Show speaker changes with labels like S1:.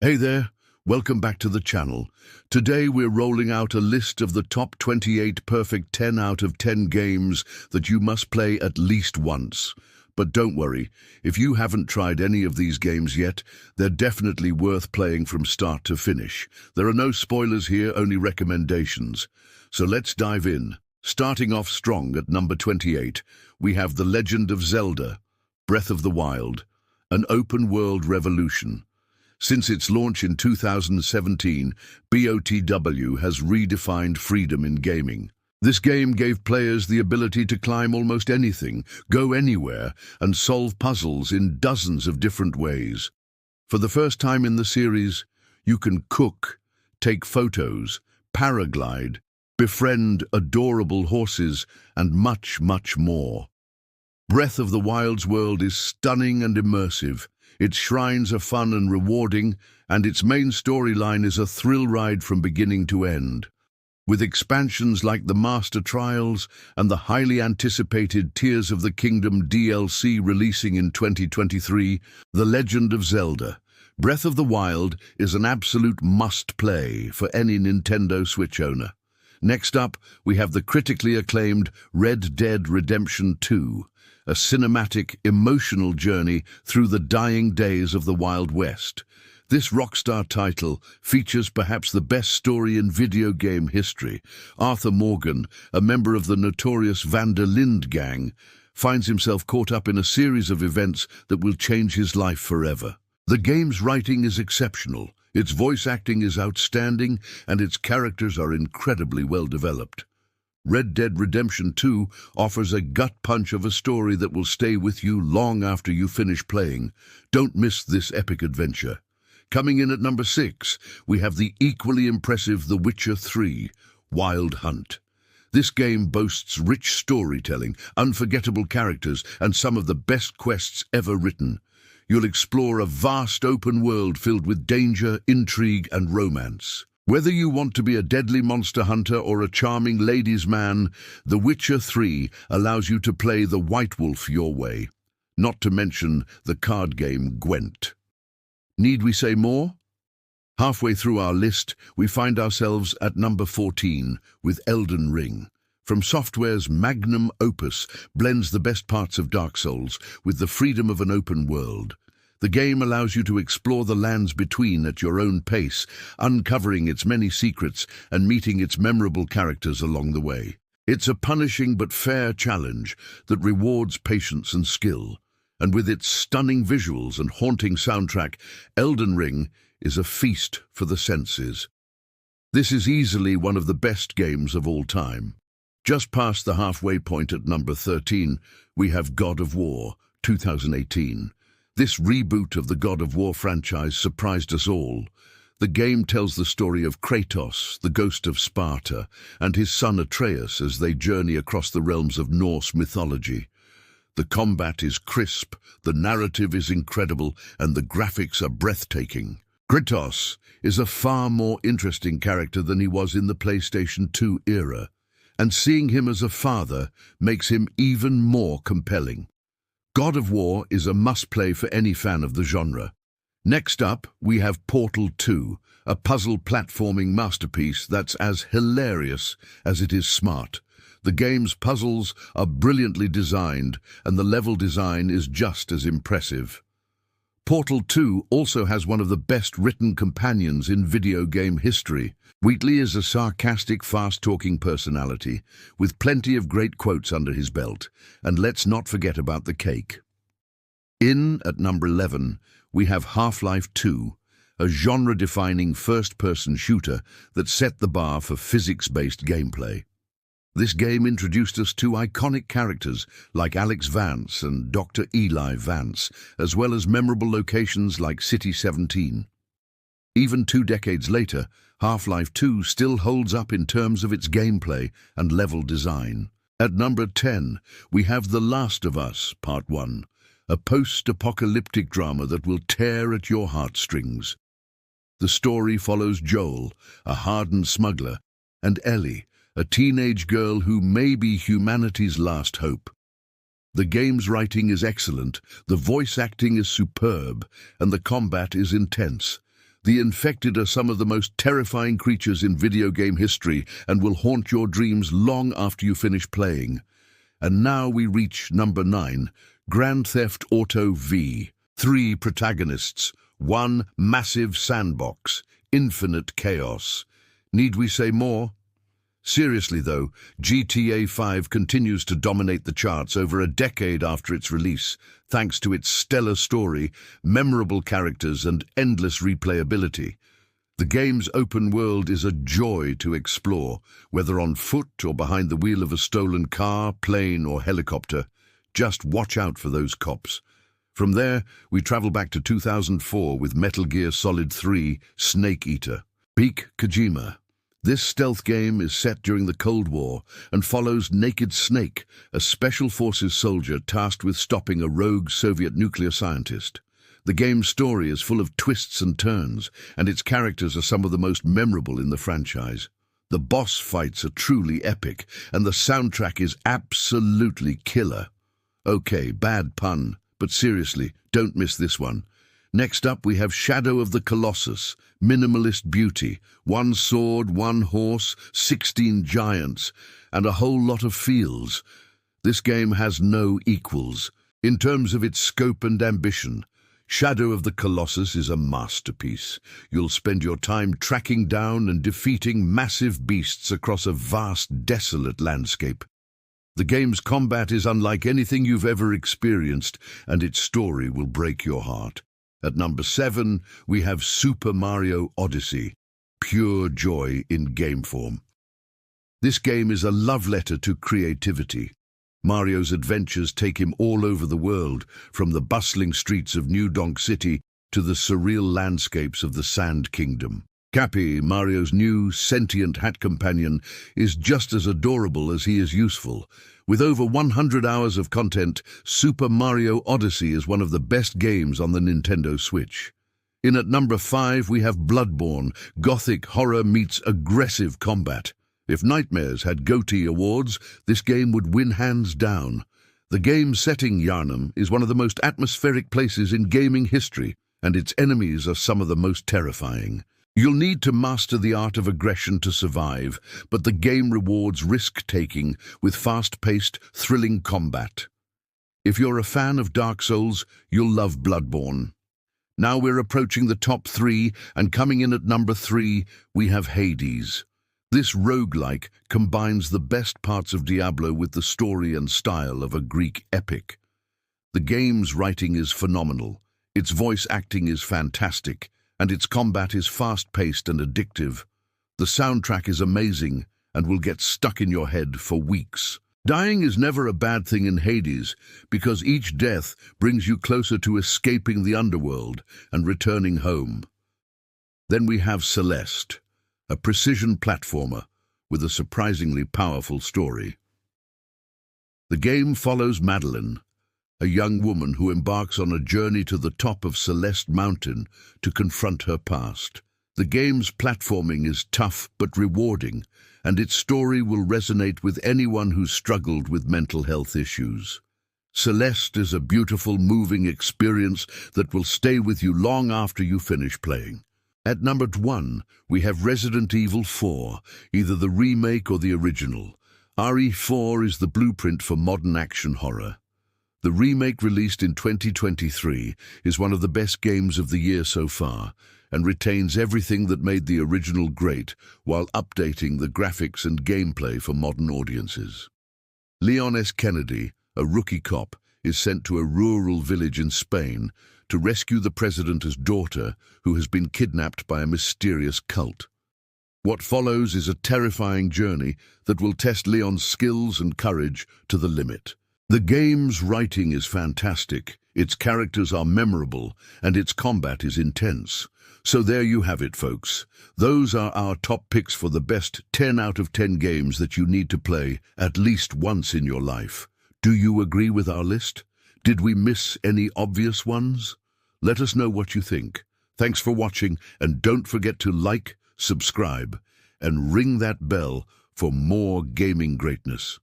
S1: Hey there, welcome back to the channel. Today we're rolling out a list of the top 28 perfect 10 out of 10 games that you must play at least once. But don't worry, if you haven't tried any of these games yet, they're definitely worth playing from start to finish. There are no spoilers here, only recommendations. So let's dive in. Starting off strong at number 28, we have The Legend of Zelda, Breath of the Wild, an open-world revolution. Since its launch in 2017, BOTW has redefined freedom in gaming. This game gave players the ability to climb almost anything, go anywhere, and solve puzzles in dozens of different ways. For the first time in the series, you can cook, take photos, paraglide, befriend adorable horses, and much, much more. Breath of the Wild's world is stunning and immersive. Its shrines are fun and rewarding, and its main storyline is a thrill ride from beginning to end. With expansions like the Master Trials and the highly anticipated Tears of the Kingdom DLC releasing in 2023, The Legend of Zelda, Breath of the Wild is an absolute must-play for any Nintendo Switch owner. Next up, we have the critically acclaimed Red Dead Redemption 2, a cinematic, emotional journey through the dying days of the Wild West. This Rockstar title features perhaps the best story in video game history. Arthur Morgan, a member of the notorious Van der Linde gang, finds himself caught up in a series of events that will change his life forever. The game's writing is exceptional, its voice acting is outstanding, and its characters are incredibly well developed. Red Dead Redemption 2 offers a gut punch of a story that will stay with you long after you finish playing. Don't miss this epic adventure. Coming in at number 6, we have the equally impressive The Witcher 3, Wild Hunt. This game boasts rich storytelling, unforgettable characters, and some of the best quests ever written. You'll explore a vast open world filled with danger, intrigue, and romance. Whether you want to be a deadly monster hunter or a charming ladies' man, The Witcher 3 allows you to play the White Wolf your way, not to mention the card game Gwent. Need we say more? Halfway through our list, we find ourselves at number 14 with Elden Ring. From Software's magnum opus blends the best parts of Dark Souls with the freedom of an open world. The game allows you to explore the lands between at your own pace, uncovering its many secrets and meeting its memorable characters along the way. It's a punishing but fair challenge that rewards patience and skill. And with its stunning visuals and haunting soundtrack, Elden Ring is a feast for the senses. This is easily one of the best games of all time. Just past the halfway point at number 13, we have God of War 2018. This reboot of the God of War franchise surprised us all. The game tells the story of Kratos, the ghost of Sparta, and his son Atreus as they journey across the realms of Norse mythology. The combat is crisp, the narrative is incredible, and the graphics are breathtaking. Kratos is a far more interesting character than he was in the PlayStation 2 era, and seeing him as a father makes him even more compelling. God of War is a must-play for any fan of the genre. Next up, we have Portal 2, a puzzle platforming masterpiece that's as hilarious as it is smart. The game's puzzles are brilliantly designed, and the level design is just as impressive. Portal 2 also has one of the best-written companions in video game history. Wheatley is a sarcastic, fast-talking personality, with plenty of great quotes under his belt, and let's not forget about the cake. In at number 11, we have Half-Life 2, a genre-defining first-person shooter that set the bar for physics-based gameplay. This game introduced us to iconic characters like Alex Vance and Dr. Eli Vance, as well as memorable locations like City 17. Even 2 decades later, Half-Life 2 still holds up in terms of its gameplay and level design. At number 10, we have The Last of Us Part 1, a post-apocalyptic drama that will tear at your heartstrings. The story follows Joel, a hardened smuggler, and Ellie, a teenage girl who may be humanity's last hope. The game's writing is excellent, the voice acting is superb, and the combat is intense. The infected are some of the most terrifying creatures in video game history and will haunt your dreams long after you finish playing. And now we reach number 9, Grand Theft Auto V. 3 protagonists, 1 massive sandbox, infinite chaos. Need we say more? Seriously though, GTA 5 continues to dominate the charts over a decade after its release, thanks to its stellar story, memorable characters, and endless replayability. The game's open world is a joy to explore, whether on foot or behind the wheel of a stolen car, plane, or helicopter. Just watch out for those cops. From there, we travel back to 2004 with Metal Gear Solid 3: Snake Eater. Peak Kojima. This stealth game is set during the Cold War and follows Naked Snake, a special forces soldier tasked with stopping a rogue Soviet nuclear scientist. The game's story is full of twists and turns, and its characters are some of the most memorable in the franchise. The boss fights are truly epic, and the soundtrack is absolutely killer. Okay, bad pun, but seriously, don't miss this one. Next up, we have Shadow of the Colossus, minimalist beauty, 1 sword, 1 horse, 16 giants, and a whole lot of feels. This game has no equals. In terms of its scope and ambition, Shadow of the Colossus is a masterpiece. You'll spend your time tracking down and defeating massive beasts across a vast, desolate landscape. The game's combat is unlike anything you've ever experienced, and its story will break your heart. At number 7, we have Super Mario Odyssey, pure joy in game form. This game is a love letter to creativity. Mario's adventures take him all over the world, from the bustling streets of New Donk City to the surreal landscapes of the Sand Kingdom. Cappy, Mario's new, sentient hat companion, is just as adorable as he is useful. With over 100 hours of content, Super Mario Odyssey is one of the best games on the Nintendo Switch. In at number 5, we have Bloodborne, gothic horror meets aggressive combat. If Nightmares had GOTY awards, this game would win hands down. The game's setting, Yharnam, is one of the most atmospheric places in gaming history, and its enemies are some of the most terrifying. You'll need to master the art of aggression to survive, but the game rewards risk-taking with fast-paced, thrilling combat. If you're a fan of Dark Souls, you'll love Bloodborne. Now we're approaching the top 3, and coming in at number 3, we have Hades. This roguelike combines the best parts of Diablo with the story and style of a Greek epic. The game's writing is phenomenal, its voice acting is fantastic, and its combat is fast-paced and addictive. The soundtrack is amazing and will get stuck in your head for weeks. Dying is never a bad thing in Hades, because each death brings you closer to escaping the underworld and returning home. Then we have Celeste, a precision platformer with a surprisingly powerful story. The game follows Madeline, a young woman who embarks on a journey to the top of Celeste Mountain to confront her past. The game's platforming is tough but rewarding, and its story will resonate with anyone who's struggled with mental health issues. Celeste is a beautiful, moving experience that will stay with you long after you finish playing. At number 1, we have Resident Evil 4, either the remake or the original. RE4 is the blueprint for modern action horror. The remake, released in 2023, is one of the best games of the year so far, and retains everything that made the original great, while updating the graphics and gameplay for modern audiences. Leon S. Kennedy, a rookie cop, is sent to a rural village in Spain to rescue the president's daughter, who has been kidnapped by a mysterious cult. What follows is a terrifying journey that will test Leon's skills and courage to the limit. The game's writing is fantastic, its characters are memorable, and its combat is intense. So there you have it, folks. Those are our top picks for the best 10 out of 10 games that you need to play at least once in your life. Do you agree with our list? Did we miss any obvious ones? Let us know what you think. Thanks for watching, and don't forget to like, subscribe, and ring that bell for more gaming greatness.